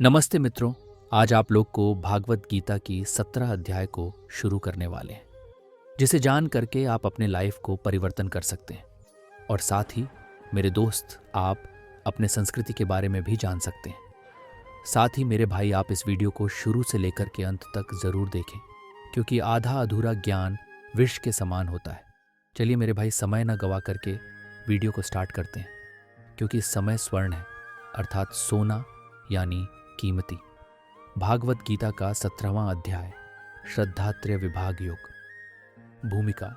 नमस्ते मित्रों। आज आप लोग को भागवत गीता की 17 अध्याय को शुरू करने वाले हैं, जिसे जान करके आप अपने लाइफ को परिवर्तन कर सकते हैं और साथ ही मेरे दोस्त आप अपने संस्कृति के बारे में भी जान सकते हैं। साथ ही मेरे भाई, आप इस वीडियो को शुरू से लेकर के अंत तक जरूर देखें, क्योंकि आधा अधूरा ज्ञान विष के समान होता है। चलिए मेरे भाई, समय न गवा करके वीडियो को स्टार्ट करते हैं, क्योंकि समय स्वर्ण है, अर्थात सोना यानी कीमती। भागवत गीता का 17वां अध्याय, श्रद्धात्रय विभाग योग। भूमिका: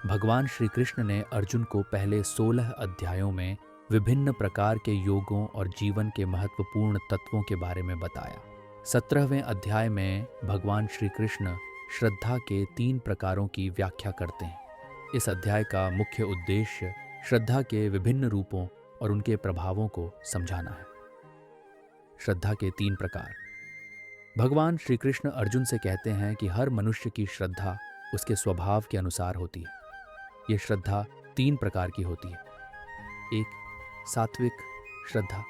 भगवान श्री कृष्ण ने अर्जुन को पहले 16 अध्यायों में विभिन्न प्रकार के योगों और जीवन के महत्वपूर्ण तत्वों के बारे में बताया। 17वें अध्याय में भगवान श्री कृष्ण श्रद्धा के 3 प्रकारों की व्याख्या करते हैं। इस अध्याय का मुख्य उद्देश्य श्रद्धा के विभिन्न रूपों और उनके प्रभावों को समझाना है। श्रद्धा के 3 प्रकार। भगवान श्री कृष्ण अर्जुन से कहते हैं कि हर मनुष्य की श्रद्धा उसके स्वभाव के अनुसार होती है। ये श्रद्धा 3 प्रकार की होती है। 1. सात्विक श्रद्धा।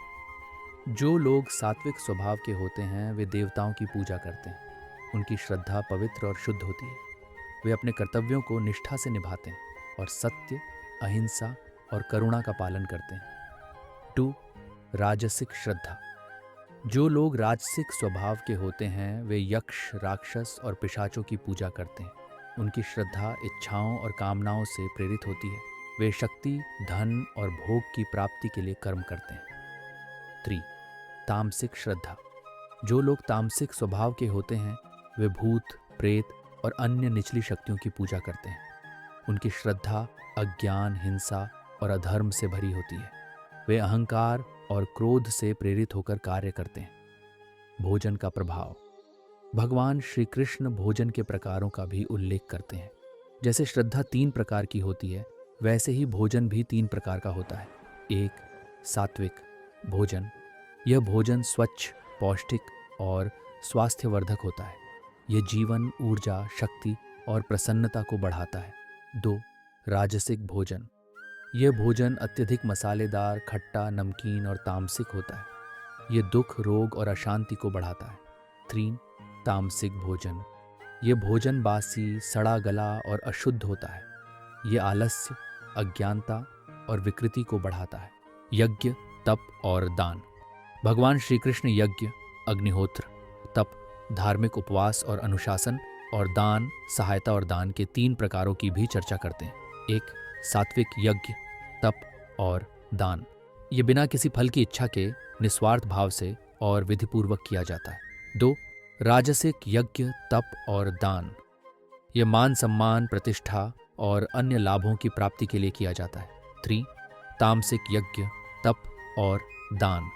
जो लोग सात्विक स्वभाव के होते हैं वे देवताओं की पूजा करते हैं। उनकी श्रद्धा पवित्र और शुद्ध होती है। वे अपने कर्तव्यों को निष्ठा से निभाते हैं और सत्य, अहिंसा और करुणा का पालन करते हैं। 2. राजसिक श्रद्धा। जो लोग राजसिक स्वभाव के होते हैं वे यक्ष, राक्षस और पिशाचों की पूजा करते हैं। उनकी श्रद्धा इच्छाओं और कामनाओं से प्रेरित होती है। वे शक्ति, धन और भोग की प्राप्ति के लिए कर्म करते हैं। 3. तामसिक श्रद्धा। जो लोग तामसिक स्वभाव के होते हैं वे भूत, प्रेत और अन्य निचली शक्तियों की पूजा करते हैं। उनकी श्रद्धा अज्ञान, हिंसा और अधर्म से भरी होती है। वे अहंकार और क्रोध से प्रेरित होकर कार्य करते हैं। भोजन का प्रभाव। भगवान श्री कृष्ण भोजन के प्रकारों का भी उल्लेख करते हैं। जैसे श्रद्धा 3 प्रकार की होती है, वैसे ही भोजन भी 3 प्रकार का होता है। 1. सात्विक भोजन। यह भोजन स्वच्छ, पौष्टिक और स्वास्थ्यवर्धक होता है। यह जीवन, ऊर्जा, शक्ति और प्रसन्नता को बढ़ाता है। 2. राजसिक भोजन। यह भोजन अत्यधिक मसालेदार, खट्टा, नमकीन और तामसिक होता है। यह दुख, रोग और अशांति को बढ़ाता है। 3. तामसिक भोजन। यह भोजन बासी, सड़ा गला और अशुद्ध होता है। यह आलस्य, अज्ञानता और विकृति को बढ़ाता है। यज्ञ, तप और दान। भगवान श्री कृष्ण यज्ञ, अग्निहोत्र, तप, धार्मिक उपवास और अनुशासन और दान, सहायता और दान के 3 प्रकारों की भी चर्चा करते हैं। 1. सात्विक यज्ञ, तप और दान। ये बिना किसी फल की इच्छा के निस्वार्थ भाव से और विधिपूर्वक किया जाता है। 2. राजसिक यज्ञ, तप और दान। ये मान सम्मान, प्रतिष्ठा और अन्य लाभों की प्राप्ति के लिए किया जाता है। 3. तामसिक यज्ञ, तप और दान।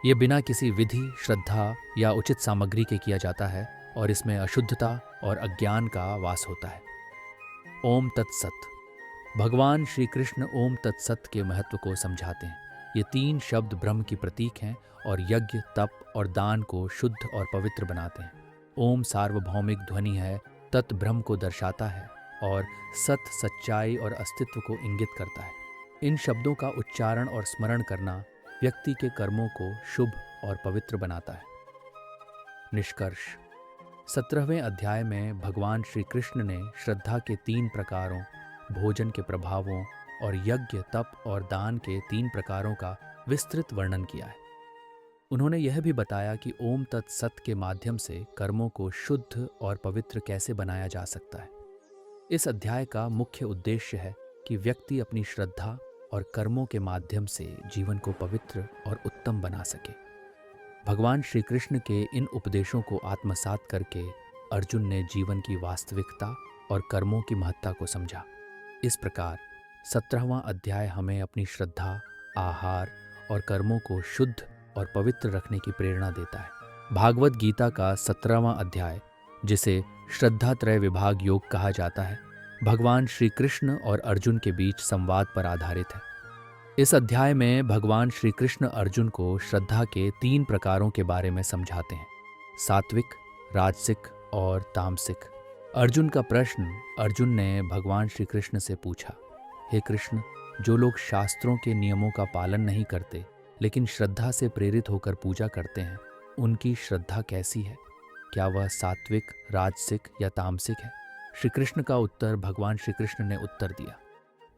ये बिना किसी विधि, श्रद्धा या उचित सामग्री के किया जाता है और इसमें अशुद्धता और अज्ञान का वास होता है। ओम तत्सत। भगवान श्री कृष्ण ओम तत्सत के महत्व को समझाते हैं। ये 3 शब्द ब्रह्म की प्रतीक हैं और यज्ञ, तप और दान को शुद्ध और पवित्र बनाते हैं। ओम सार्वभौमिक ध्वनि है, तत् ब्रह्म को दर्शाता है और सत सच्चाई और अस्तित्व को इंगित करता है। इन शब्दों का उच्चारण और स्मरण करना व्यक्ति के कर्मों को शुभ और पवित्र बनाता है। निष्कर्ष: 17वें अध्याय में भगवान श्री कृष्ण ने श्रद्धा के 3 प्रकारों, भोजन के प्रभावों और यज्ञ, तप और दान के 3 प्रकारों का विस्तृत वर्णन किया है। उन्होंने यह भी बताया कि ओम तत्सत के माध्यम से कर्मों को शुद्ध और पवित्र कैसे बनाया जा सकता है। इस अध्याय का मुख्य उद्देश्य है कि व्यक्ति अपनी श्रद्धा और कर्मों के माध्यम से जीवन को पवित्र और उत्तम बना सके। भगवान श्री कृष्ण के इन उपदेशों को आत्मसात करके अर्जुन ने जीवन की वास्तविकता और कर्मों की महत्ता को समझा। इस प्रकार 17वां अध्याय हमें अपनी श्रद्धा, आहार और कर्मों को शुद्ध और पवित्र रखने की प्रेरणा देता है। भागवत गीता का 17वां अध्याय, जिसे श्रद्धात्रय विभाग योग कहा जाता है, भगवान श्री कृष्ण और अर्जुन के बीच संवाद पर आधारित है। इस अध्याय में भगवान श्री कृष्ण अर्जुन को श्रद्धा के 3 प्रकारों के बारे में समझाते हैं: सात्विक, राजसिक और तामसिक। अर्जुन का प्रश्न अर्जुन ने भगवान श्री कृष्ण से पूछा, हे कृष्ण, जो लोग शास्त्रों के नियमों का पालन नहीं करते लेकिन श्रद्धा से प्रेरित होकर पूजा करते हैं, उनकी श्रद्धा कैसी है? क्या वह सात्विक, राजसिक या तामसिक है? श्री कृष्ण का उत्तर, भगवान श्री कृष्ण ने उत्तर दिया,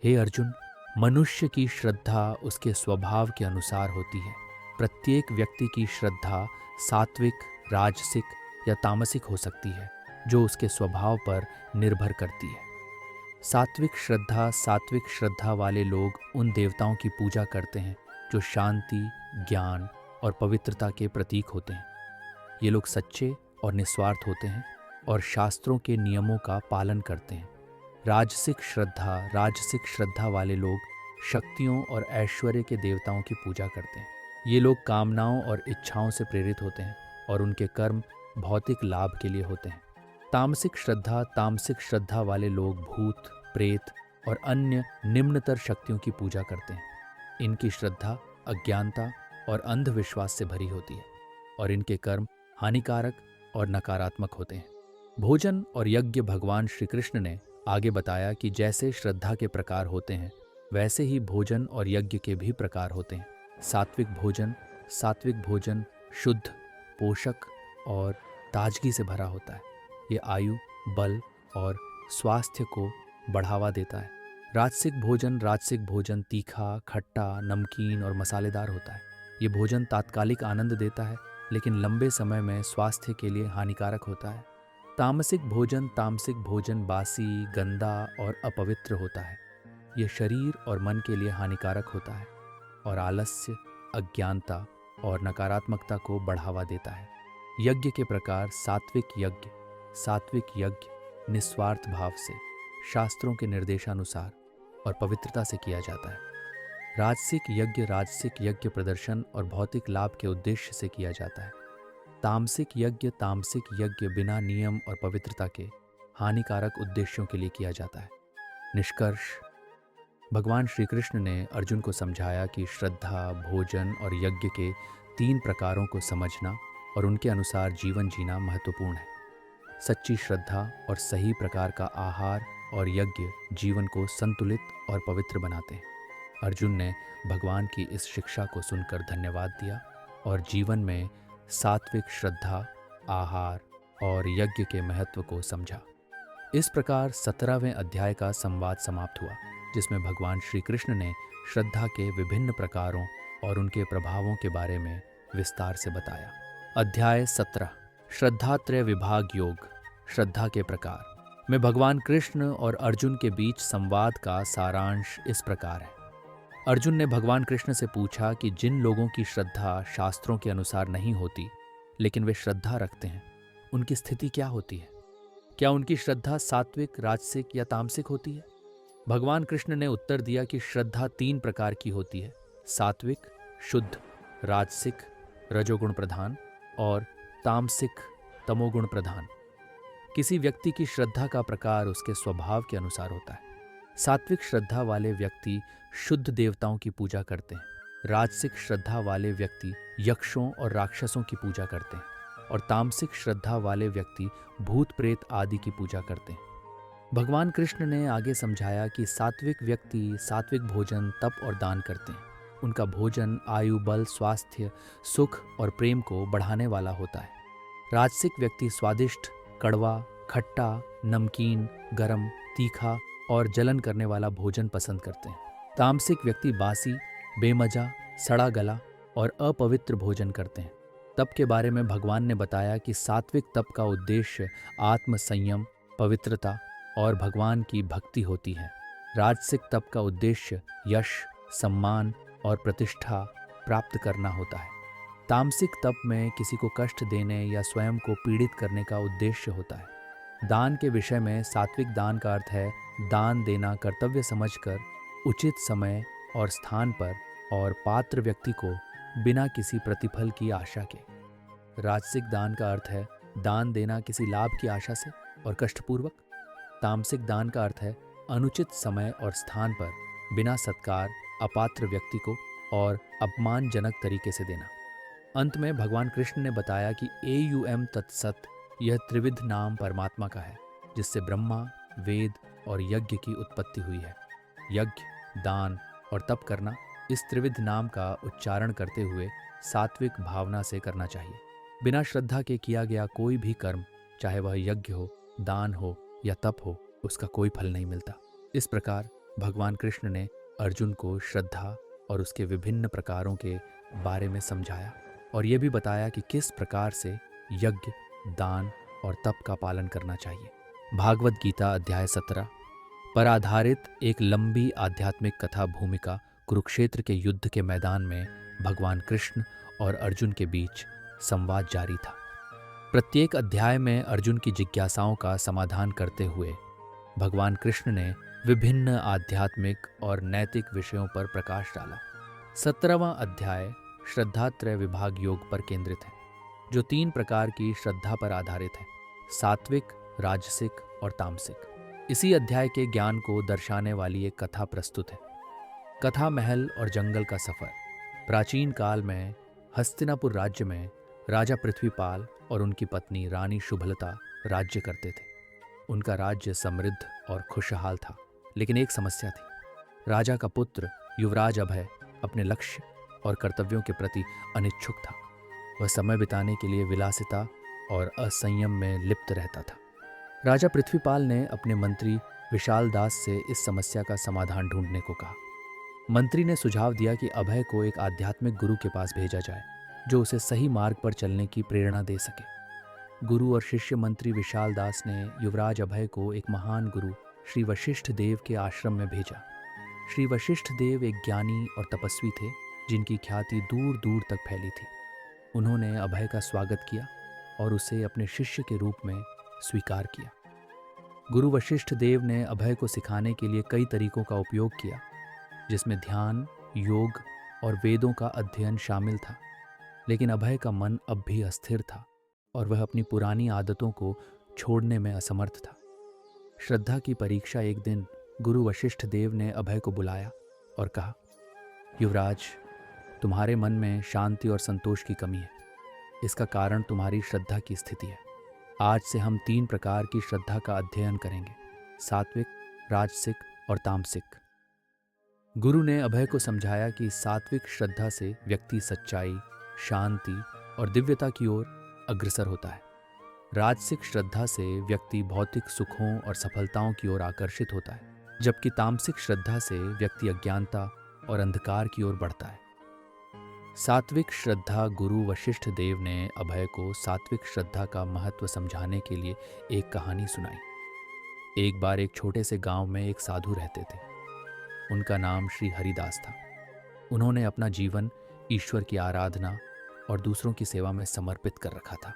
हे अर्जुन, मनुष्य की श्रद्धा उसके स्वभाव के अनुसार होती है। प्रत्येक व्यक्ति की श्रद्धा सात्विक, राजसिक या तामसिक हो सकती है, जो उसके स्वभाव पर निर्भर करती है। सात्विक श्रद्धा वाले लोग उन देवताओं की पूजा करते हैं जो शांति, ज्ञान और पवित्रता के प्रतीक होते हैं। ये लोग सच्चे और निस्वार्थ होते हैं और शास्त्रों के नियमों का पालन करते हैं। राजसिक श्रद्धा वाले लोग शक्तियों और ऐश्वर्य के देवताओं की पूजा करते हैं। ये लोग कामनाओं और इच्छाओं से प्रेरित होते हैं और उनके कर्म भौतिक लाभ के लिए होते हैं। तामसिक श्रद्धा वाले लोग भूत, प्रेत और अन्य निम्नतर शक्तियों की पूजा करते हैं। इनकी श्रद्धा अज्ञानता और अंधविश्वास से भरी होती है और इनके कर्म हानिकारक और नकारात्मक होते हैं। भोजन और यज्ञ, भगवान श्री कृष्ण ने आगे बताया कि जैसे श्रद्धा के प्रकार होते हैं, वैसे ही भोजन और यज्ञ के भी प्रकार होते हैं। सात्विक भोजन शुद्ध, पोषक और ताजगी से भरा होता है। ये आयु, बल और स्वास्थ्य को बढ़ावा देता है। राजसिक भोजन तीखा, खट्टा, नमकीन और मसालेदार होता है। ये भोजन तात्कालिक आनंद देता है, लेकिन लंबे समय में स्वास्थ्य के लिए हानिकारक होता है। तामसिक भोजन बासी, गंदा और अपवित्र होता है। ये शरीर और मन के लिए हानिकारक होता है और आलस्य, अज्ञानता और नकारात्मकता को बढ़ावा देता है। यज्ञ के प्रकार, सात्विक यज्ञ निस्वार्थ भाव से, शास्त्रों के निर्देशानुसार और पवित्रता से किया जाता है। राजसिक यज्ञ प्रदर्शन और भौतिक लाभ के उद्देश्य से किया जाता है। तामसिक यज्ञ बिना नियम और पवित्रता के हानिकारक उद्देश्यों के लिए किया जाता है। निष्कर्ष, भगवान श्री कृष्ण ने अर्जुन को समझाया कि श्रद्धा, भोजन और यज्ञ के 3 प्रकारों को समझना और उनके अनुसार जीवन जीना महत्वपूर्ण है। सच्ची श्रद्धा और सही प्रकार का आहार और यज्ञ जीवन को संतुलित और पवित्र बनाते हैं। अर्जुन ने भगवान की इस शिक्षा को सुनकर धन्यवाद दिया और जीवन में सात्विक श्रद्धा, आहार और यज्ञ के महत्व को समझा। इस प्रकार 17वें अध्याय का संवाद समाप्त हुआ, जिसमें भगवान श्री कृष्ण ने श्रद्धा के विभिन्न प्रकारों और उनके प्रभावों के बारे में विस्तार से बताया। अध्याय 17, श्रद्धात्रय विभाग योग, श्रद्धा के प्रकार में भगवान कृष्ण और अर्जुन के बीच संवाद का सारांश इस प्रकार है। अर्जुन ने भगवान कृष्ण से पूछा कि जिन लोगों की श्रद्धा शास्त्रों के अनुसार नहीं होती, लेकिन वे श्रद्धा रखते हैं, उनकी स्थिति क्या होती है? क्या उनकी श्रद्धा सात्विक, राजसिक या तामसिक होती है? भगवान कृष्ण ने उत्तर दिया कि श्रद्धा 3 प्रकार की होती है: सात्विक, शुद्ध, राजसिक, रजोगुण प्रधान और तामसिक, तमोगुण प्रधान। किसी व्यक्ति की श्रद्धा का प्रकार उसके स्वभाव के अनुसार होता है। सात्विक श्रद्धा वाले व्यक्ति शुद्ध देवताओं की पूजा करते हैं। राजसिक श्रद्धा वाले व्यक्ति यक्षों और राक्षसों की पूजा करते हैं और तामसिक श्रद्धा वाले व्यक्ति भूत प्रेत आदि की पूजा करते हैं। भगवान कृष्ण ने आगे समझाया कि सात्विक व्यक्ति सात्विक भोजन, तप और दान करते हैं। उनका भोजन आयु, बल, स्वास्थ्य, सुख और प्रेम को बढ़ाने वाला होता है। राजसिक व्यक्ति स्वादिष्ट, कड़वा, खट्टा, नमकीन, गरम, तीखा और जलन करने वाला भोजन पसंद करते हैं। तामसिक व्यक्ति बासी, बेमजा, सड़ा गला और अपवित्र भोजन करते हैं। तप के बारे में भगवान ने बताया कि सात्विक तप का उद्देश्य आत्म संयम, पवित्रता और भगवान की भक्ति होती है। राजसिक तप का उद्देश्य यश, सम्मान और प्रतिष्ठा प्राप्त करना होता है। तामसिक तप में किसी को कष्ट देने या स्वयं को पीड़ित करने का उद्देश्य होता है। दान के विषय में सात्विक दान का अर्थ है दान देना कर्तव्य समझकर, उचित समय और स्थान पर और पात्र व्यक्ति को बिना किसी प्रतिफल की आशा के। राजसिक दान का अर्थ है दान देना किसी लाभ की आशा से और कष्टपूर्वक। तामसिक दान का अर्थ है अनुचित समय और स्थान पर बिना सत्कार, अपात्र व्यक्ति को और अपमानजनक तरीके से देना। अंत में भगवान कृष्ण ने बताया कि AUM तत्सत, यह त्रिविध नाम परमात्मा का है, जिससे ब्रह्मा, वेद और यज्ञ की उत्पत्ति हुई है। यज्ञ, दान और तप करना इस त्रिविध नाम का उच्चारण करते हुए सात्विक भावना से करना चाहिए। बिना श्रद्धा के किया गया कोई भी कर्म, चाहे वह यज्ञ हो, दान हो या तप हो, उसका कोई फल नहीं मिलता। इस प्रकार भगवान कृष्ण ने अर्जुन को श्रद्धा और उसके विभिन्न प्रकारों के बारे में समझाया और यह भी बताया कि किस प्रकार से यज्ञ, दान और तप का पालन करना चाहिए। भागवत गीता अध्याय 17 पर आधारित एक लंबी आध्यात्मिक कथा भूमिका कुरुक्षेत्र के युद्ध के मैदान में भगवान कृष्ण और अर्जुन के बीच संवाद जारी था। प्रत्येक अध्याय में अर्जुन की जिज्ञासाओं का समाधान करते हुए भगवान कृष्ण ने विभिन्न आध्यात्मिक और नैतिक विषयों पर प्रकाश डाला। 17वां अध्याय श्रद्धात्रय विभाग योग पर केंद्रित है, जो 3 प्रकार की श्रद्धा पर आधारित है: सात्विक, राजसिक और तामसिक। इसी अध्याय के ज्ञान को दर्शाने वाली एक कथा प्रस्तुत है। कथा महल और जंगल का सफर। प्राचीन काल में हस्तिनापुर राज्य में राजा पृथ्वीपाल और उनकी पत्नी रानी शुभलता राज्य करते थे। उनका राज्य समृद्ध और खुशहाल था, लेकिन एक समस्या थी। राजा का पुत्र युवराज अभय अपने लक्ष्य और कर्तव्यों के प्रति अनिच्छुक था। वह समय बिताने के लिए विलासिता और असंयम में लिप्त रहता था। राजा पृथ्वीपाल ने अपने मंत्री विशाल दास से इस समस्या का समाधान ढूंढने को कहा। मंत्री ने सुझाव दिया कि अभय को एक आध्यात्मिक गुरु के पास भेजा जाए, जो उसे सही मार्ग पर चलने की प्रेरणा दे सके। गुरु और शिष्य मंत्री विशाल दास ने युवराज अभय को एक महान गुरु श्री वशिष्ठ देव के आश्रम में भेजा। श्री वशिष्ठ देव एक ज्ञानी और तपस्वी थे, जिनकी ख्याति दूर दूर तक फैली थी। उन्होंने अभय का स्वागत किया और उसे अपने शिष्य के रूप में स्वीकार किया। गुरु वशिष्ठ देव ने अभय को सिखाने के लिए कई तरीकों का उपयोग किया, जिसमें ध्यान, योग और वेदों का अध्ययन शामिल था। लेकिन अभय का मन अब भी अस्थिर था और वह अपनी पुरानी आदतों को छोड़ने में असमर्थ था। श्रद्धा की परीक्षा एक दिन गुरु वशिष्ठ देव ने अभय को बुलाया और कहा, युवराज, तुम्हारे मन में शांति और संतोष की कमी है। इसका कारण तुम्हारी श्रद्धा की स्थिति है। आज से हम 3 प्रकार की श्रद्धा का अध्ययन करेंगे: सात्विक, राजसिक और तामसिक। गुरु ने अभय को समझाया कि सात्विक श्रद्धा से व्यक्ति सच्चाई, शांति और दिव्यता की ओर अग्रसर होता है। राजसिक श्रद्धा से व्यक्ति भौतिक सुखों और सफलताओं की ओर आकर्षित होता है, जबकि तामसिक श्रद्धा से व्यक्ति अज्ञानता और अंधकार की ओर बढ़ता है। सात्विक श्रद्धा। गुरु वशिष्ठ देव ने अभय को सात्विक श्रद्धा का महत्व समझाने के लिए एक कहानी सुनाई। एक बार एक छोटे से गांव में एक साधु रहते थे। उनका नाम श्री हरिदास था। उन्होंने अपना जीवन ईश्वर की आराधना और दूसरों की सेवा में समर्पित कर रखा था।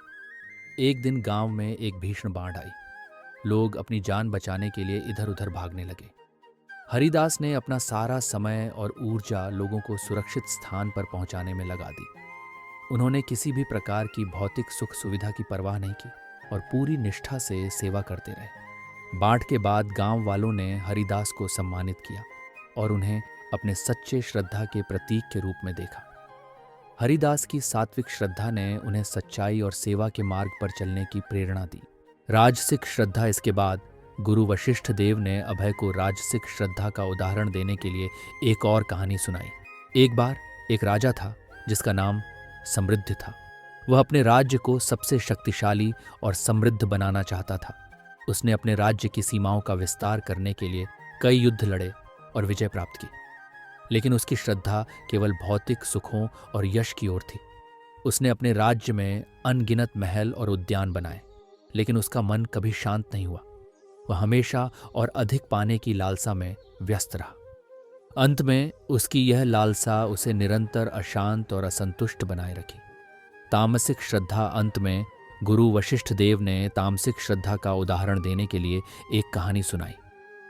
एक दिन गांव में एक भीषण बाढ़ आई। लोग अपनी जान बचाने के लिए इधर उधर भागने लगे। हरिदास ने अपना सारा समय और ऊर्जा लोगों को सुरक्षित स्थान पर पहुंचाने में लगा दी। उन्होंने किसी भी प्रकार की भौतिक सुख सुविधा की परवाह नहीं की और पूरी निष्ठा से सेवा करते रहे। बाढ़ के बाद गांव वालों ने हरिदास को सम्मानित किया और उन्हें अपने सच्चे श्रद्धा के प्रतीक के रूप में देखा। हरिदास की सात्विक श्रद्धा ने उन्हें सच्चाई और सेवा के मार्ग पर चलने की प्रेरणा दी। राजसिक श्रद्धा। इसके बाद गुरु वशिष्ठ देव ने अभय को राजसिक श्रद्धा का उदाहरण देने के लिए एक और कहानी सुनाई। एक बार एक राजा था जिसका नाम समृद्ध था। वह अपने राज्य को सबसे शक्तिशाली और समृद्ध बनाना चाहता था। उसने अपने राज्य की सीमाओं का विस्तार करने के लिए कई युद्ध लड़े और विजय प्राप्त की, लेकिन उसकी श्रद्धा केवल भौतिक सुखों और यश की ओर थी। उसने अपने राज्य में अनगिनत महल और उद्यान बनाए, लेकिन उसका मन कभी शांत नहीं हुआ। वह हमेशा और अधिक पाने की लालसा में व्यस्त रहा। अंत में उसकी यह लालसा उसे निरंतर अशांत और असंतुष्ट बनाए रखी। तामसिक श्रद्धा। अंत में गुरु वशिष्ठ देव ने तामसिक श्रद्धा का उदाहरण देने के लिए एक कहानी सुनाई।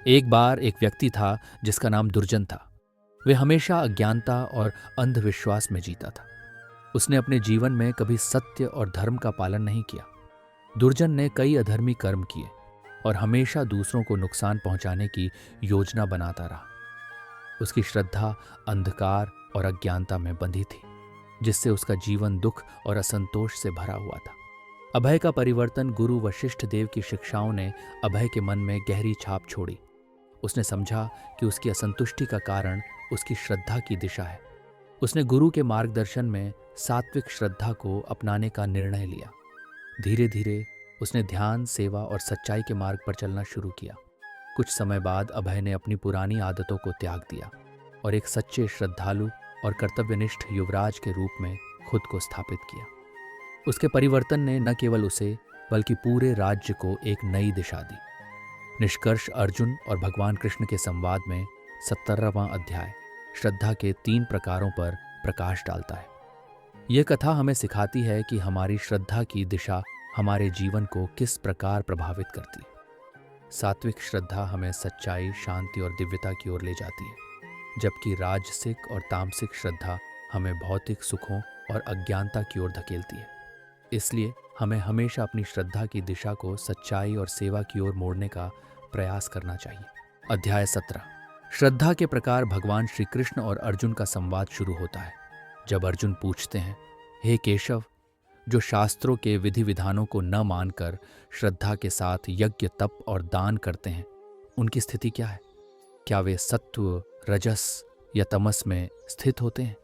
एक बार एक व्यक्ति था जिसका नाम दुर्जन था। वह हमेशा अज्ञानता और अंधविश्वास में जीता था। उसने अपने जीवन में कभी सत्य और धर्म का पालन नहीं किया। दुर्जन ने कई अधर्मी कर्म किए और हमेशा दूसरों को नुकसान पहुंचाने की योजना बनाता रहा। उसकी श्रद्धा अंधकार और अज्ञानता में बंधी थी, जिससे उसका जीवन दुख और असंतोष से भरा हुआ था। अभय का परिवर्तन। गुरु वशिष्ठ देव की शिक्षाओं ने अभय के मन में गहरी छाप छोड़ी। उसने समझा कि उसकी असंतुष्टि का कारण उसकी श्रद्धा की दिशा है। उसने गुरु के मार्गदर्शन में सात्विक श्रद्धा को अपनाने का निर्णय लिया। धीरे धीरे उसने ध्यान, सेवा और सच्चाई के मार्ग पर चलना शुरू किया। कुछ समय बाद अभय ने अपनी पुरानी आदतों को त्याग दिया और एक सच्चे श्रद्धालु और कर्तव्यनिष्ठ युवराज के रूप में खुद को स्थापित किया। उसके परिवर्तन ने न केवल उसे बल्कि पूरे राज्य को एक नई दिशा दी। निष्कर्ष, अर्जुन और भगवान कृष्ण के संवाद में 17वां अध्याय श्रद्धा के 3 प्रकारों पर प्रकाश डालता है। यह कथा हमें सिखाती है कि हमारी श्रद्धा की दिशा हमारे जीवन को किस प्रकार प्रभावित करती है। सात्विक श्रद्धा हमें सच्चाई, शांति और दिव्यता की ओर ले जाती है, जबकि राजसिक और तामसिक श्रद्धा हमें भौतिक सुखों और अज्ञानता की ओर धकेलती है। इसलिए हमें हमेशा अपनी श्रद्धा की दिशा को सच्चाई और सेवा की ओर मोड़ने का प्रयास करना चाहिए। अध्याय 17। श्रद्धा के प्रकार। भगवान श्री कृष्ण और अर्जुन का संवाद शुरू होता है। जब अर्जुन पूछते हैं, हे केशव, जो शास्त्रों के विधि विधानों को न मानकर श्रद्धा के साथ यज्ञ, तप और दान करते हैं, उनकी स्थिति क्या है? क्या वे सत्व, रजस या तमस में स्थित होते हैं?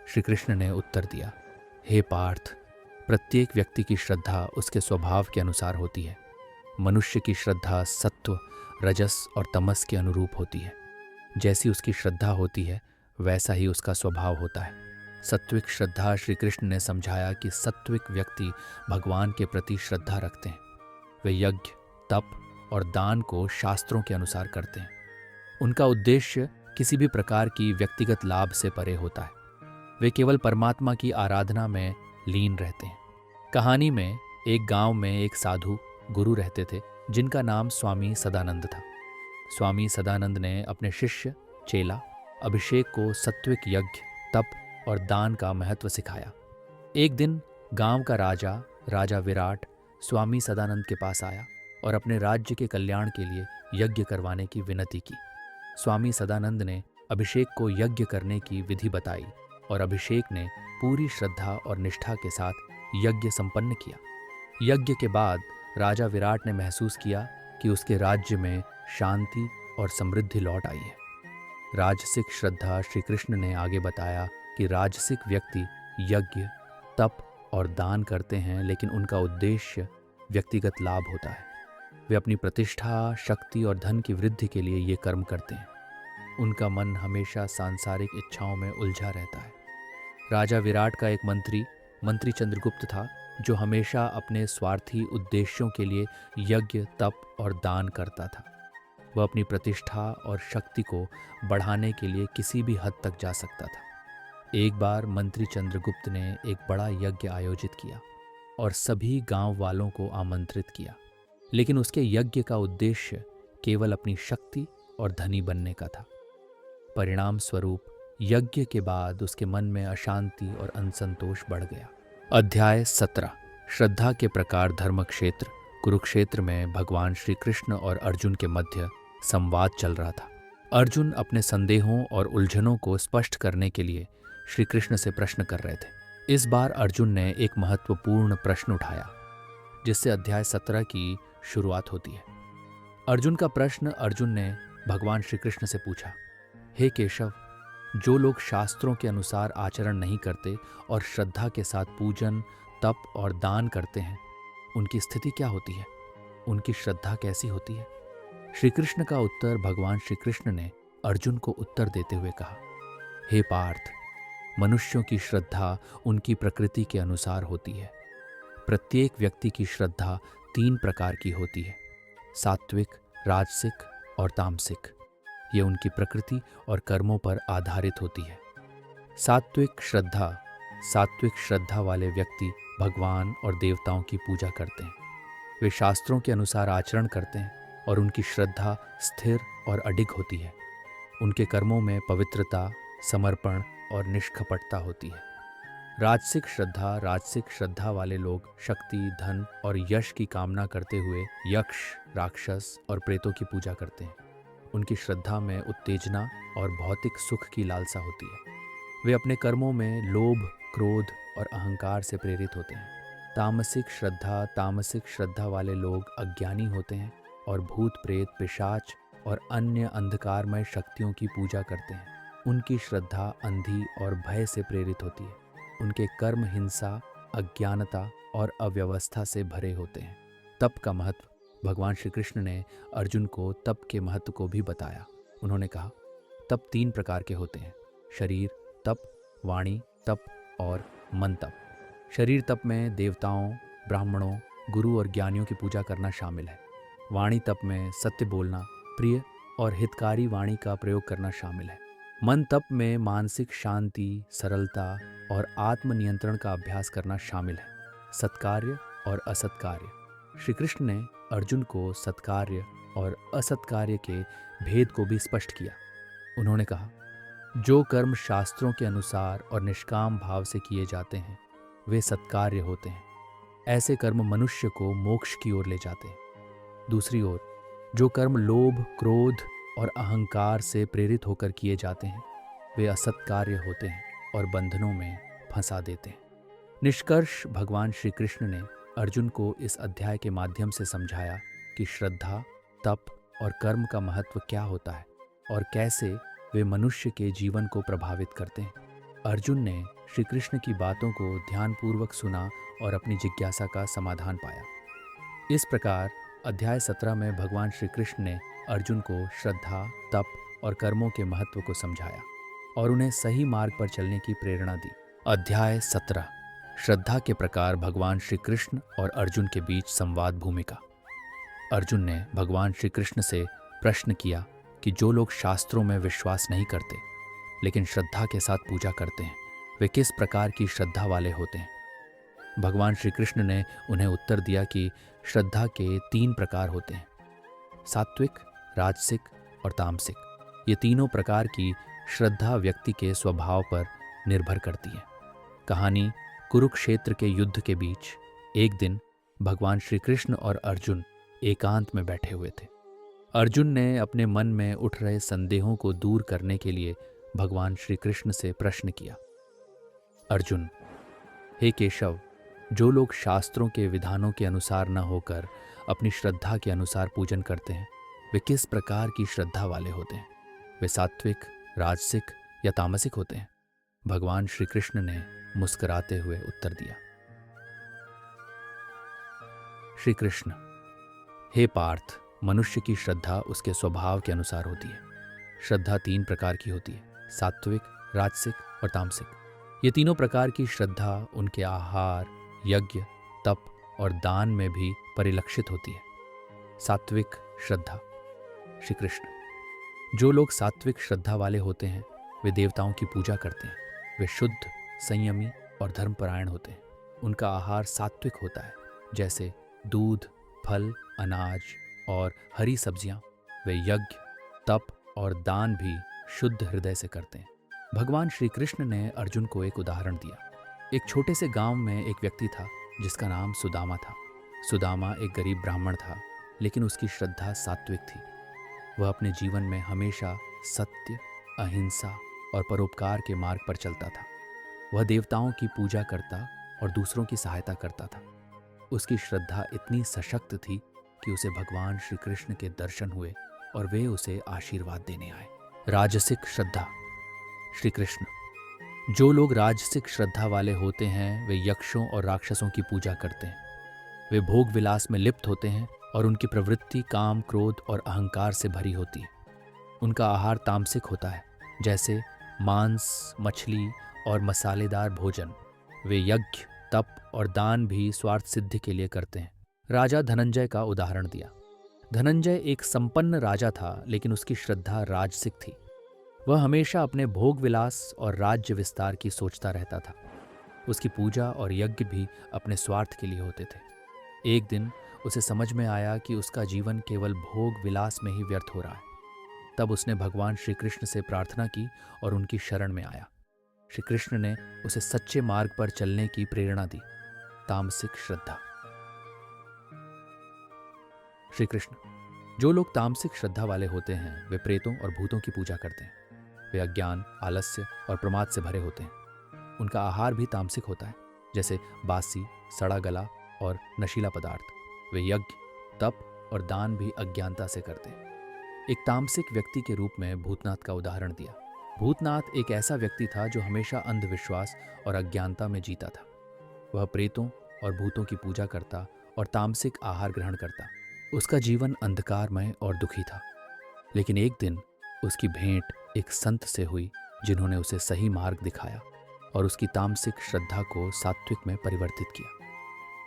श्री कृष्ण ने उत्तर दिया, हे पार्थ, प्रत्येक व्यक्ति की श्रद्धा उसके स्वभाव के अनुसार होती है। मनुष्य की श्रद्धा सत्व, रजस और तमस के अनुरूप होती है। जैसी उसकी श्रद्धा होती है, वैसा ही उसका स्वभाव होता है। सात्विक श्रद्धा, श्री कृष्ण ने समझाया कि सात्विक व्यक्ति भगवान के प्रति श्रद्धा रखते हैं। वे यज्ञ, तप और दान को शास्त्रों के अनुसार करते हैं। उनका उद्देश्य किसी भी प्रकार की व्यक्तिगत लाभ से परे होता है। वे केवल परमात्मा की आराधना में लीन रहते हैं। कहानी में एक गांव में एक साधु गुरु रहते थे, जिनका नाम स्वामी सदानंद था। स्वामी सदानंद ने अपने शिष्य चेला अभिषेक को सात्विक यज्ञ, तप और दान का महत्व सिखाया। एक दिन गांव का राजा विराट स्वामी सदानंद के पास आया और अपने राज्य के कल्याण के लिए यज्ञ करवाने की विनती की। स्वामी सदानंद ने अभिषेक को यज्ञ करने की विधि बताई और अभिषेक ने पूरी श्रद्धा और निष्ठा के साथ यज्ञ संपन्न किया। यज्ञ के बाद राजा विराट ने महसूस किया कि उसके राज्य में शांति और समृद्धि लौट आई है। राजसिक श्रद्धा, श्री कृष्ण ने आगे बताया कि राजसिक व्यक्ति यज्ञ, तप और दान करते हैं, लेकिन उनका उद्देश्य व्यक्तिगत लाभ होता है। वे अपनी प्रतिष्ठा, शक्ति और धन की वृद्धि के लिए ये कर्म करते हैं। उनका मन हमेशा सांसारिक इच्छाओं में उलझा रहता है। राजा विराट का एक मंत्री चंद्रगुप्त था, जो हमेशा अपने स्वार्थी उद्देश्यों के लिए यज्ञ, तप और दान करता था। वह अपनी प्रतिष्ठा और शक्ति को बढ़ाने के लिए किसी भी हद तक जा सकता था। एक बार मंत्री चंद्रगुप्त ने एक बड़ा यज्ञ आयोजित किया और सभी गांव वालों को आमंत्रित किया, लेकिन उसके यज्ञ का उद्देश्य केवल अपनी शक्ति और धनी बनने का था। परिणाम स्वरूप यज्ञ के बाद उसके मन में अशांति और असंतोष बढ़ गया। अध्याय 17। श्रद्धा के प्रकार। धर्म क्षेत्र। कुरुक्षेत्र में भगवान श्री कृष्ण और अर्जुन के मध्य संवाद चल रहा था। अर्जुन अपने संदेहों और उलझनों को स्पष्ट करने के लिए श्री कृष्ण से प्रश्न कर रहे थे। इस बार अर्जुन ने एक महत्वपूर्ण प्रश्न उठाया, जिससे अध्याय 17 की शुरुआत होती है। अर्जुन ने भगवान श्री कृष्ण से पूछा, हे केशव, जो लोग शास्त्रों के अनुसार आचरण नहीं करते और श्रद्धा के साथ पूजन, तप और दान करते हैं, उनकी स्थिति क्या होती है? उनकी श्रद्धा कैसी होती है? श्री कृष्ण का उत्तर। भगवान श्री कृष्ण ने अर्जुन को उत्तर देते हुए कहा, हे पार्थ, मनुष्यों की श्रद्धा उनकी प्रकृति के अनुसार होती है। प्रत्येक व्यक्ति की श्रद्धा 3 प्रकार की होती है, सात्विक, राजसिक और तामसिक। ये उनकी प्रकृति और कर्मों पर आधारित होती है। सात्विक श्रद्धा वाले व्यक्ति भगवान और देवताओं की पूजा करते हैं। वे शास्त्रों के अनुसार आचरण करते हैं और उनकी श्रद्धा स्थिर और अडिग होती है। उनके कर्मों में पवित्रता, समर्पण और निष्कपटता होती है। राजसिक श्रद्धा वाले लोग शक्ति, धन और यश की कामना करते हुए यक्ष, राक्षस और प्रेतों की पूजा करते हैं। उनकी श्रद्धा में उत्तेजना और भौतिक सुख की लालसा होती है। वे अपने कर्मों में लोभ, क्रोध और अहंकार से प्रेरित होते हैं। तामसिक श्रद्धा वाले लोग अज्ञानी होते हैं और भूत, प्रेत, पिशाच और अन्य अंधकारमय शक्तियों की पूजा करते हैं। उनकी श्रद्धा अंधी और भय से प्रेरित होती है। उनके कर्म हिंसा, अज्ञानता और अव्यवस्था से भरे होते हैं। तप का महत्व। भगवान श्री कृष्ण ने अर्जुन को तप के महत्व को भी बताया। उन्होंने कहा, तप 3 प्रकार के होते हैं: शरीर तप, वाणी तप और मन तप। शरीर तप में देवताओं, ब्राह्मणों, गुरु और ज्ञानियों की पूजा करना शामिल है। वाणी तप में सत्य बोलना, प्रिय और हितकारी वाणी का प्रयोग करना शामिल है। मन तप में मानसिक शांति, सरलता और आत्मनियंत्रण का अभ्यास करना शामिल है। सत्कार्य और असत्कार्य। श्री कृष्ण ने अर्जुन को सत्कार्य और असत्कार्य के भेद को भी स्पष्ट किया। उन्होंने कहा, जो कर्म शास्त्रों के अनुसार और निष्काम भाव से किए जाते हैं वे सत्कार्य होते हैं। ऐसे कर्म मनुष्य को मोक्ष की ओर ले जाते हैं। दूसरी ओर, जो कर्म लोभ, क्रोध और अहंकार से प्रेरित होकर किए जाते हैं वे असत्कार्य होते हैं और बंधनों में फंसा देते हैं। निष्कर्ष, भगवान श्री कृष्ण ने अर्जुन को इस अध्याय के माध्यम से समझाया कि श्रद्धा, तप और कर्म का महत्व क्या होता है और कैसे वे मनुष्य के जीवन को प्रभावित करते हैं। अर्जुन ने श्री कृष्ण की बातों को ध्यानपूर्वक सुना और अपनी जिज्ञासा का समाधान पाया। इस प्रकार अध्याय 17 में भगवान श्री कृष्ण ने अर्जुन को श्रद्धा, तप और कर्मों के महत्व को समझाया और उन्हें सही मार्ग पर चलने की प्रेरणा दी। अध्याय 17, श्रद्धा के प्रकार। भगवान श्री कृष्ण और अर्जुन के बीच संवाद भूमिका। अर्जुन ने भगवान श्री कृष्ण से प्रश्न किया कि जो लोग शास्त्रों में विश्वास नहीं करते लेकिन श्रद्धा के साथ पूजा करते हैं वे किस प्रकार की श्रद्धा वाले होते हैं। भगवान श्री कृष्ण ने उन्हें उत्तर दिया कि श्रद्धा के 3 प्रकार होते हैं: सात्विक, राजसिक और तामसिक। ये तीनों प्रकार की श्रद्धा व्यक्ति के स्वभाव पर निर्भर करती है। कहानी, कुरुक्षेत्र के युद्ध के बीच एक दिन भगवान श्री कृष्ण और अर्जुन एकांत में बैठे हुए थे। अर्जुन ने अपने मन में उठ रहे संदेहों को दूर करने के लिए भगवान श्री कृष्ण से प्रश्न किया। अर्जुन, हे केशव, जो लोग शास्त्रों के विधानों के अनुसार न होकर अपनी श्रद्धा के अनुसार पूजन करते हैं वे किस प्रकार की श्रद्धा वाले होते हैं? वे सात्विक, राजसिक या तामसिक होते हैं? भगवान श्री कृष्ण ने मुस्कुराते हुए उत्तर दिया। श्री कृष्ण, हे पार्थ, मनुष्य की श्रद्धा उसके स्वभाव के अनुसार होती है। श्रद्धा 3 प्रकार की होती है: सात्विक, राजसिक और तामसिक। ये तीनों प्रकार की श्रद्धा उनके आहार, यज्ञ, तप और दान में भी परिलक्षित होती है। सात्विक श्रद्धा। श्री कृष्ण, जो लोग सात्विक श्रद्धा वाले होते हैं वे देवताओं की पूजा करते हैं। वे शुद्ध, संयमी और धर्मपरायण होते हैं। उनका आहार सात्विक होता है, जैसे दूध, फल, अनाज और हरी सब्जियां। वे यज्ञ, तप और दान भी शुद्ध हृदय से करते हैं। भगवान श्री कृष्ण ने अर्जुन को एक उदाहरण दिया। एक छोटे से गांव में एक व्यक्ति था जिसका नाम सुदामा था। सुदामा एक गरीब ब्राह्मण था, लेकिन उसकी श्रद्धा सात्विक थी। वह अपने जीवन में हमेशा सत्य, अहिंसा और परोपकार के मार्ग पर चलता था। वह देवताओं की पूजा करता और दूसरों की सहायता करता था। उसकी श्रद्धा इतनी सशक्त थी कि उसे भगवान श्री कृष्ण के दर्शन हुए और वे उसे आशीर्वाद देने आए। राजसिक श्रद्धा। श्री कृष्ण, जो लोग राजसिक श्रद्धा वाले होते हैं वे यक्षों और राक्षसों की पूजा करते हैं। वे भोग विलास में लिप्त होते हैं और उनकी प्रवृत्ति काम, क्रोध और अहंकार से भरी होती है। उनका आहार तामसिक होता है, जैसे मांस, मछली और मसालेदार भोजन। वे यज्ञ, तप और दान भी स्वार्थ सिद्धि के लिए करते हैं। राजा धनंजय का उदाहरण दिया। धनंजय एक संपन्न राजा था, लेकिन उसकी श्रद्धा राजसिक थी। वह हमेशा अपने भोग विलास और राज्य विस्तार की सोचता रहता था। उसकी पूजा और यज्ञ भी अपने स्वार्थ के लिए होते थे। एक दिन उसे समझ में आया कि उसका जीवन केवल भोग विलास में ही व्यर्थ हो रहा है। तब उसने भगवान श्री कृष्ण से प्रार्थना की और उनकी शरण में आया। श्री कृष्ण ने उसे सच्चे मार्ग पर चलने की प्रेरणा दी। तामसिक श्रद्धा। श्री कृष्ण, जो लोग तामसिक श्रद्धा वाले होते हैं वे प्रेतों और भूतों की पूजा करते हैं। वे अज्ञान, आलस्य और प्रमाद से भरे होते हैं। उनका आहार भी तामसिक होता है, जैसे बासी, सड़ा गला और नशीला पदार्थ। वे यज्ञ, तप और दान भी अज्ञानता से करते हैं। एक तामसिक व्यक्ति के रूप में भूतनाथ का उदाहरण दिया। भूतनाथ एक ऐसा व्यक्ति था जो हमेशा अंधविश्वास और अज्ञानता में जीता था। वह प्रेतों और भूतों की पूजा करता और तामसिक आहार ग्रहण करता। उसका जीवन अंधकारमय और दुखी था। लेकिन एक दिन उसकी भेंट एक संत से हुई जिन्होंने उसे सही मार्ग दिखाया और उसकी तामसिक श्रद्धा को सात्विक में परिवर्तित किया।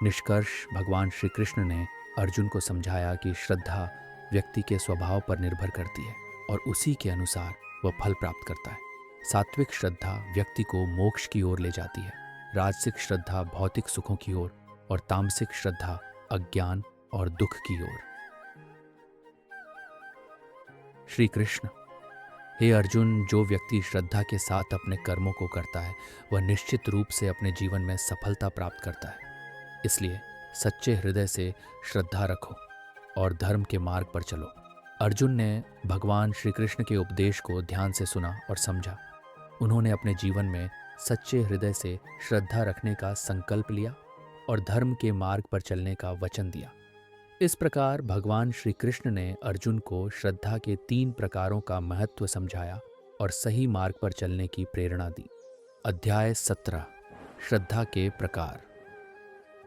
निष्कर्ष, भगवान श्री कृष्ण ने अर्जुन को समझाया कि श्रद्धा व्यक्ति के स्वभाव पर निर्भर करती है और उसी के अनुसार वह फल प्राप्त करता है। सात्विक श्रद्धा व्यक्ति को मोक्ष की ओर ले जाती है, राजसिक श्रद्धा भौतिक सुखों की ओर और तामसिक श्रद्धा अज्ञान और दुख की ओर। श्री कृष्ण: हे अर्जुन, जो व्यक्ति श्रद्धा के साथ अपने कर्मों को करता है वह निश्चित रूप से अपने जीवन में सफलता प्राप्त करता है। इसलिए सच्चे हृदय से श्रद्धा रखो और धर्म के मार्ग पर चलो। अर्जुन ने भगवान श्री कृष्ण के उपदेश को ध्यान से सुना और समझा। उन्होंने अपने जीवन में सच्चे हृदय से श्रद्धा रखने का संकल्प लिया और धर्म के मार्ग पर चलने का वचन दिया। इस प्रकार भगवान श्री कृष्ण ने अर्जुन को श्रद्धा के 3 प्रकारों का महत्व समझाया और सही मार्ग पर चलने की प्रेरणा दी। अध्याय 17: श्रद्धा के प्रकार।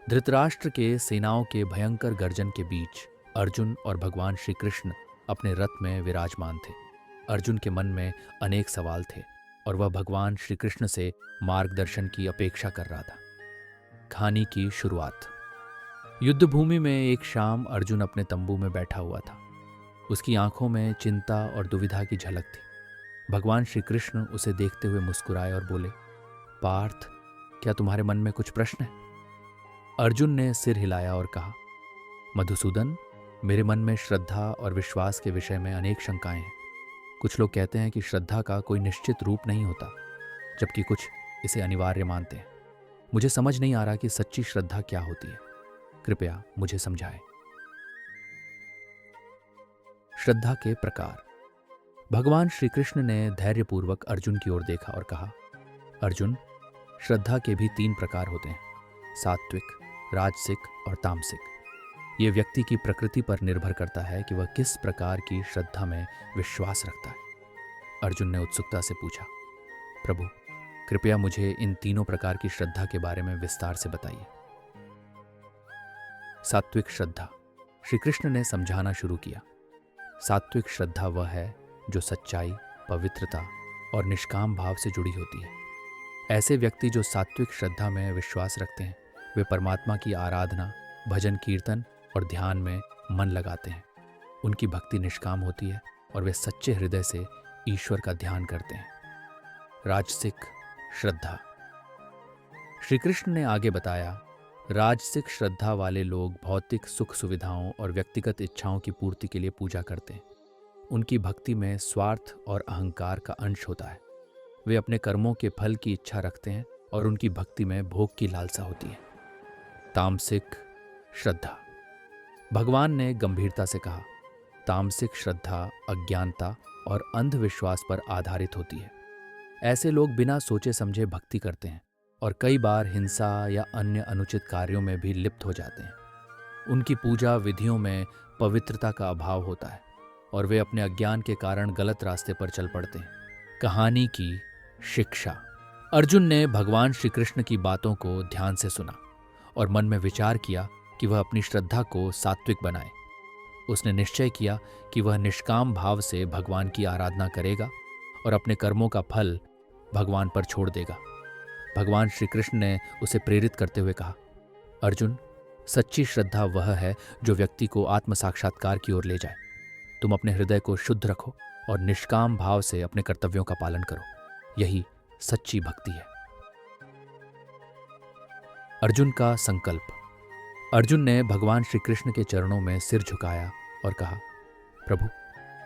धृतराष्ट्र के सेनाओं के भयंकर गर्जन के बीच अर्जुन और भगवान श्री कृष्ण अपने रथ में विराजमान थे। अर्जुन के मन में अनेक सवाल थे और वह भगवान श्री कृष्ण से मार्गदर्शन की अपेक्षा कर रहा था। कहानी की शुरुआत। युद्ध भूमि में एक शाम अर्जुन अपने तंबू में बैठा हुआ था। उसकी आंखों में चिंता और दुविधा की झलक थी। भगवान श्री कृष्ण उसे देखते हुए मुस्कुराए और बोले, पार्थ, क्या तुम्हारे मन में कुछ प्रश्न है? अर्जुन ने सिर हिलाया और कहा, मधुसूदन, मेरे मन में श्रद्धा और विश्वास के विषय में अनेक शंकाएं हैं। कुछ लोग कहते हैं कि श्रद्धा का कोई निश्चित रूप नहीं होता, जबकि कुछ इसे अनिवार्य मानते हैं। मुझे समझ नहीं आ रहा कि सच्ची श्रद्धा क्या होती है। कृपया मुझे समझाएं। श्रद्धा के प्रकार। भगवान श्री कृष्ण ने धैर्यपूर्वक अर्जुन की ओर देखा और कहा, अर्जुन, श्रद्धा के भी 3 प्रकार होते हैं, सात्विक, राजसिक और तामसिक। ये व्यक्ति की प्रकृति पर निर्भर करता है कि वह किस प्रकार की श्रद्धा में विश्वास रखता है। अर्जुन ने उत्सुकता से पूछा, प्रभु, कृपया मुझे इन तीनों प्रकार की श्रद्धा के बारे में विस्तार से बताइए। सात्विक श्रद्धा। श्री कृष्ण ने समझाना शुरू किया। सात्विक श्रद्धा वह है जो सच्चाई, पवित्रता और निष्काम भाव से जुड़ी होती है। ऐसे व्यक्ति जो सात्विक श्रद्धा में विश्वास रखते हैं वे परमात्मा की आराधना, भजन कीर्तन और ध्यान में मन लगाते हैं। उनकी भक्ति निष्काम होती है और वे सच्चे हृदय से ईश्वर का ध्यान करते हैं। राजसिक श्रद्धा। श्री कृष्ण ने आगे बताया, राजसिक श्रद्धा वाले लोग भौतिक सुख सुविधाओं और व्यक्तिगत इच्छाओं की पूर्ति के लिए पूजा करते हैं। उनकी भक्ति में स्वार्थ और अहंकार का अंश होता है। वे अपने कर्मों के फल की इच्छा रखते हैं और उनकी भक्ति में भोग की लालसा होती है। तामसिक श्रद्धा। भगवान ने गंभीरता से कहा, तामसिक श्रद्धा अज्ञानता और अंधविश्वास पर आधारित होती है। ऐसे लोग बिना सोचे समझे भक्ति करते हैं और कई बार हिंसा या अन्य अनुचित कार्यों में भी लिप्त हो जाते हैं। उनकी पूजा विधियों में पवित्रता का अभाव होता है और वे अपने अज्ञान के कारण गलत रास्ते पर चल पड़ते हैं। कहानी की शिक्षा। अर्जुन ने भगवान श्री कृष्ण की बातों को ध्यान से सुना और मन में विचार किया कि वह अपनी श्रद्धा को सात्विक बनाए। उसने निश्चय किया कि वह निष्काम भाव से भगवान की आराधना करेगा और अपने कर्मों का फल भगवान पर छोड़ देगा। भगवान श्री कृष्ण ने उसे प्रेरित करते हुए कहा, अर्जुन, सच्ची श्रद्धा वह है जो व्यक्ति को आत्म साक्षात्कार की ओर ले जाए। तुम अपने हृदय को शुद्ध रखो और निष्काम भाव से अपने कर्तव्यों का पालन करो। यही सच्ची भक्ति है। अर्जुन का संकल्प। अर्जुन ने भगवान श्री कृष्ण के चरणों में सिर झुकाया और कहा, प्रभु,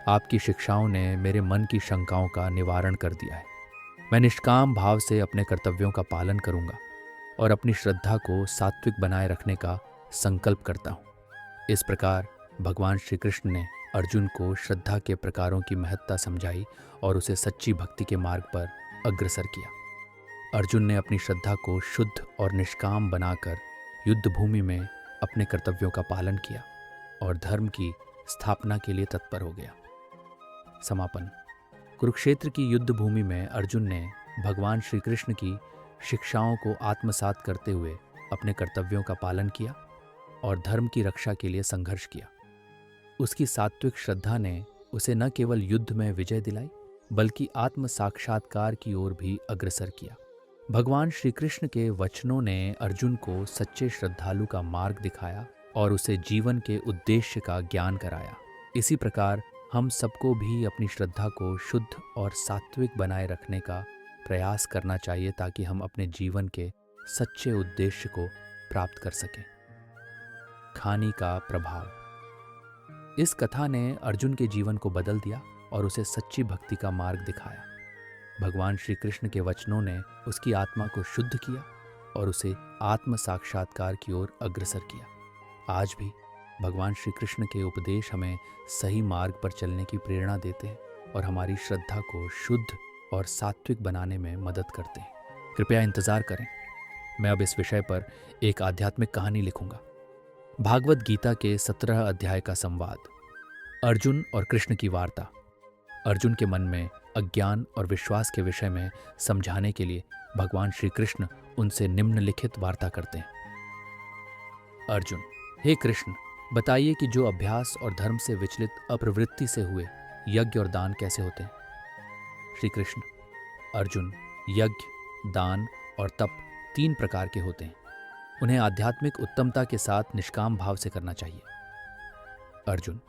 आपकी शिक्षाओं ने मेरे मन की शंकाओं का निवारण कर दिया है। मैं निष्काम भाव से अपने कर्तव्यों का पालन करूंगा और अपनी श्रद्धा को सात्विक बनाए रखने का संकल्प करता हूं। इस प्रकार भगवान श्री कृष्ण ने अर्जुन को श्रद्धा के प्रकारों की महत्ता समझाई और उसे सच्ची भक्ति के मार्ग पर अग्रसर किया। अर्जुन ने अपनी श्रद्धा को शुद्ध और निष्काम बनाकर युद्ध भूमि में अपने कर्तव्यों का पालन किया और धर्म की स्थापना के लिए तत्पर हो गया। समापन। कुरुक्षेत्र की युद्ध भूमि में अर्जुन ने भगवान श्री कृष्ण की शिक्षाओं को आत्मसात करते हुए अपने कर्तव्यों का पालन किया और धर्म की रक्षा के लिए संघर्ष किया। उसकी सात्विक श्रद्धा ने उसे न केवल युद्ध में विजय दिलाई बल्कि आत्म साक्षात्कार की ओर भी अग्रसर किया। भगवान श्री कृष्ण के वचनों ने अर्जुन को सच्चे श्रद्धालु का मार्ग दिखाया और उसे जीवन के उद्देश्य का ज्ञान कराया। इसी प्रकार हम सबको भी अपनी श्रद्धा को शुद्ध और सात्विक बनाए रखने का प्रयास करना चाहिए ताकि हम अपने जीवन के सच्चे उद्देश्य को प्राप्त कर सकें। खानी का प्रभाव। इस कथा ने अर्जुन के जीवन को बदल दिया और उसे सच्ची भक्ति का मार्ग दिखाया। भगवान श्री कृष्ण के वचनों ने उसकी आत्मा को शुद्ध किया और उसे आत्म साक्षात्कार की ओर अग्रसर किया। आज भी भगवान श्री कृष्ण के उपदेश हमें सही मार्ग पर चलने की प्रेरणा देते हैं और हमारी श्रद्धा को शुद्ध और सात्विक बनाने में मदद करते हैं। कृपया इंतजार करें, मैं अब इस विषय पर एक आध्यात्मिक कहानी लिखूंगा। भागवत गीता के 17 अध्याय का संवाद। अर्जुन और कृष्ण की वार्ता। अर्जुन के मन में अज्ञान और विश्वास के विषय में समझाने के लिए भगवान श्री कृष्ण उनसे निम्नलिखित वार्ता करते हैं। अर्जुन: हे कृष्ण, बताइए कि जो अभ्यास और धर्म से विचलित अप्रवृत्ति से हुए यज्ञ और दान कैसे होते हैं। श्री कृष्ण: अर्जुन, यज्ञ, दान और तप 3 प्रकार के होते हैं। उन्हें आध्यात्मिक उत्तमता के साथ निष्काम भाव से करना चाहिए। अर्जुन: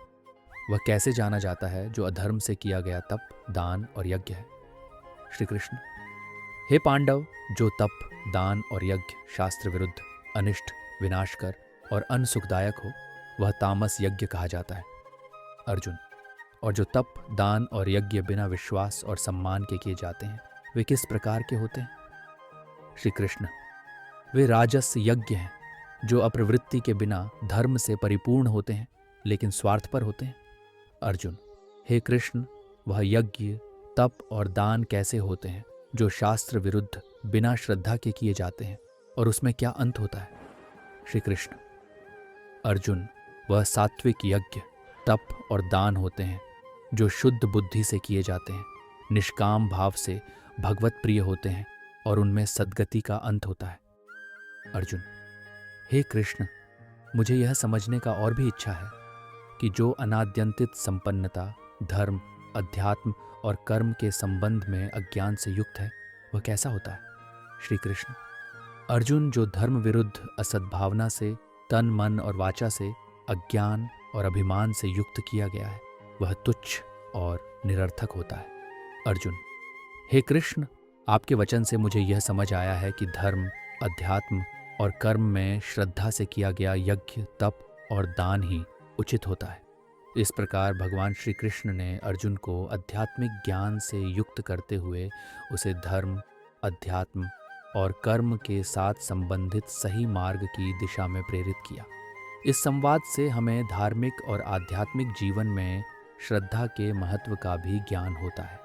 वह कैसे जाना जाता है जो अधर्म से किया गया तप, दान और यज्ञ है। श्री कृष्ण: हे पांडव, जो तप, दान और यज्ञ शास्त्र विरुद्ध, अनिष्ट, विनाशकर और अनसुखदायक हो वह तामस यज्ञ कहा जाता है। अर्जुन: और जो तप, दान और यज्ञ बिना विश्वास और सम्मान के किए जाते हैं वे किस प्रकार के होते हैं। श्री कृष्ण: वे राजस यज्ञ हैं जो अप्रवृत्ति के बिना धर्म से परिपूर्ण होते हैं लेकिन स्वार्थपर होते हैं। अर्जुन: हे कृष्ण, वह यज्ञ, तप और दान कैसे होते हैं जो शास्त्र विरुद्ध, बिना श्रद्धा के किए जाते हैं और उसमें क्या अंत होता है। श्री कृष्ण: अर्जुन, वह सात्विक यज्ञ, तप और दान होते हैं जो शुद्ध बुद्धि से किए जाते हैं, निष्काम भाव से भगवत प्रिय होते हैं और उनमें सद्गति का अंत होता है। अर्जुन: हे कृष्ण, मुझे यह समझने का और भी इच्छा है कि जो अनाद्यंतित संपन्नता, धर्म, अध्यात्म और कर्म के संबंध में अज्ञान से युक्त है वह कैसा होता है। श्री कृष्ण: अर्जुन, जो धर्म विरुद्ध असद्भावना से, तन, मन और वाचा से, अज्ञान और अभिमान से युक्त किया गया है वह तुच्छ और निरर्थक होता है। अर्जुन: हे कृष्ण, आपके वचन से मुझे यह समझ आया है कि धर्म, अध्यात्म और कर्म में श्रद्धा से किया गया यज्ञ, तप और दान ही उचित होता है। इस प्रकार भगवान श्री कृष्ण ने अर्जुन को आध्यात्मिक ज्ञान से युक्त करते हुए उसे धर्म, अध्यात्म और कर्म के साथ संबंधित सही मार्ग की दिशा में प्रेरित किया। इस संवाद से हमें धार्मिक और आध्यात्मिक जीवन में श्रद्धा के महत्व का भी ज्ञान होता है।